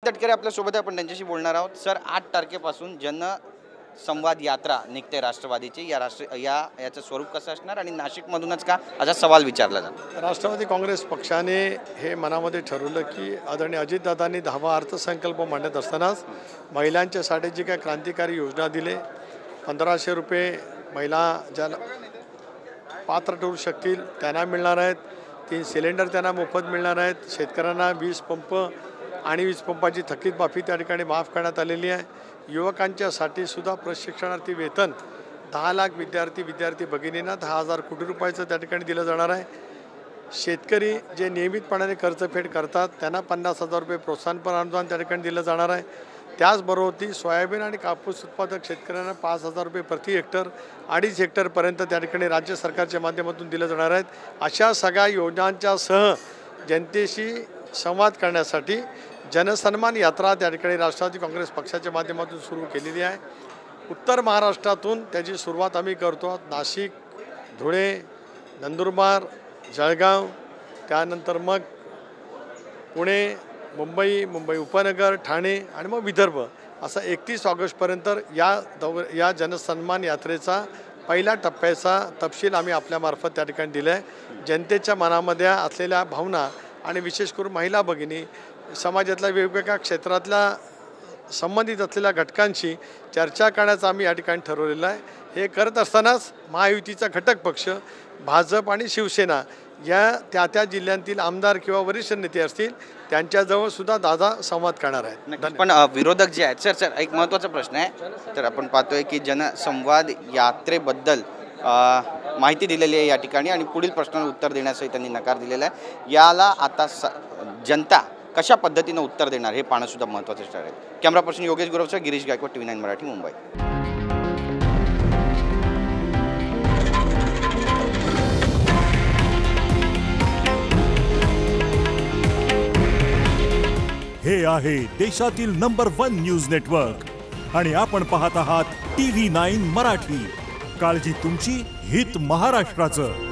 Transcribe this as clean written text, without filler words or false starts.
तटकरे आपल्यासोबत आहे, आपण त्यांच्याशी बोलणार आहोत. सर, 8 तारखेपासून जनसंवाद यात्रा निघते राष्ट्रवादीची. याचं स्वरूप कसं असणार आणि नाशिकमधूनच का, असा सवाल विचारला जातो. राष्ट्रवादी काँग्रेस पक्षाने हे मनामध्ये ठरवलं की आदरणीय अजितदादांनी 10वा अर्थसंकल्प मांडत असतानाच महिलांच्यासाठी जी काही क्रांतिकारी योजना दिले, 1500 रुपये महिला ज्या पात्र ठरू शकतील त्यांना मिळणार आहेत, 3 सिलेंडर त्यांना मोफत मिळणार आहेत, शेतकऱ्यांना वीज पंप आणि वीज पंपाची थकीत माफी त्या ठिकाणी माफ करण्यात आलेली आहे. युवकांच्यासाठी सुद्धा प्रशिक्षणार्थी वेतन 10 लाख विद्यार्थी भगिनींना 10,000 कोटी रुपयाचं त्या ठिकाणी दिलं जाणार आहे. शेतकरी जे नियमितपणाने कर्जफेड करतात त्यांना 50,000 रुपये प्रोत्साहनपर अनुदान त्या ठिकाणी दिलं जाणार आहे. त्याचबरोबर सोयाबीन आणि कापूस उत्पादक शेतकऱ्यांना 5,000 रुपये प्रति हेक्टर 2.5 हेक्टरपर्यंत त्या ठिकाणी राज्य सरकारच्या माध्यमातून दिलं जाणार आहेत. अशा सगळ्या योजनांच्या सह जनतेशी संवाद करण्यासाठी जनसन्मान यात्रा त्या ठिकाणी राष्ट्रवादी काँग्रेस पक्षाच्या माध्यमातून सुरू केलेली आहे. उत्तर महाराष्ट्रातून त्याची सुरुवात आम्ही करतो. नाशिक, धुळे, नंदुरबार, जळगाव, त्यानंतर मग पुणे, मुंबई उपनगर, ठाणे आणि मग विदर्भ, असं 31 ऑगस्टपर्यंत या जनसन्मान यात्रेचा पहिल्या टप्प्याचा तपशील आम्ही आपल्यामार्फत त्या ठिकाणी दिला आहे. जनतेच्या मनामध्ये असलेल्या भावना आणि विशेष करून महिला भगिनी, समाजातल्या वेगवेगळ्या क्षेत्रातल्या संबंधित असलेल्या घटकांशी चर्चा करण्याचं आम्ही या ठिकाणी ठरवलेलं आहे. हे करत असतानाच महायुतीचा घटक पक्ष भाजप आणि शिवसेना या त्या जिल्ह्यांतील आमदार किंवा वरिष्ठ नेते असतील त्यांच्याजवळ सुद्धा दादा संवाद करणार आहेत. पण विरोधक जे आहेत, सर एक महत्त्वाचा प्रश्न आहे. तर आपण पाहतोय की जनसंवाद यात्रेबद्दल माहिती दिलेली आहे या ठिकाणी आणि पुढील प्रश्नांना उत्तर देण्यासही त्यांनी नकार दिलेला आहे. याला आता जनता कशा पद्धतीनं उत्तर देणार हे पाहणं सुद्धा महत्त्वाचं ठरेल. कॅमेरा पर्सन योगेश गुरवसह गिरीश गायकवाड, TV9 मराठी, मुंबई. हे आहे देशातील नंबर 1 न्यूज नेटवर्क आणि आपण पाहत आहात TV9 मराठी. काळजी तुमची, हित महाराष्ट्राचं.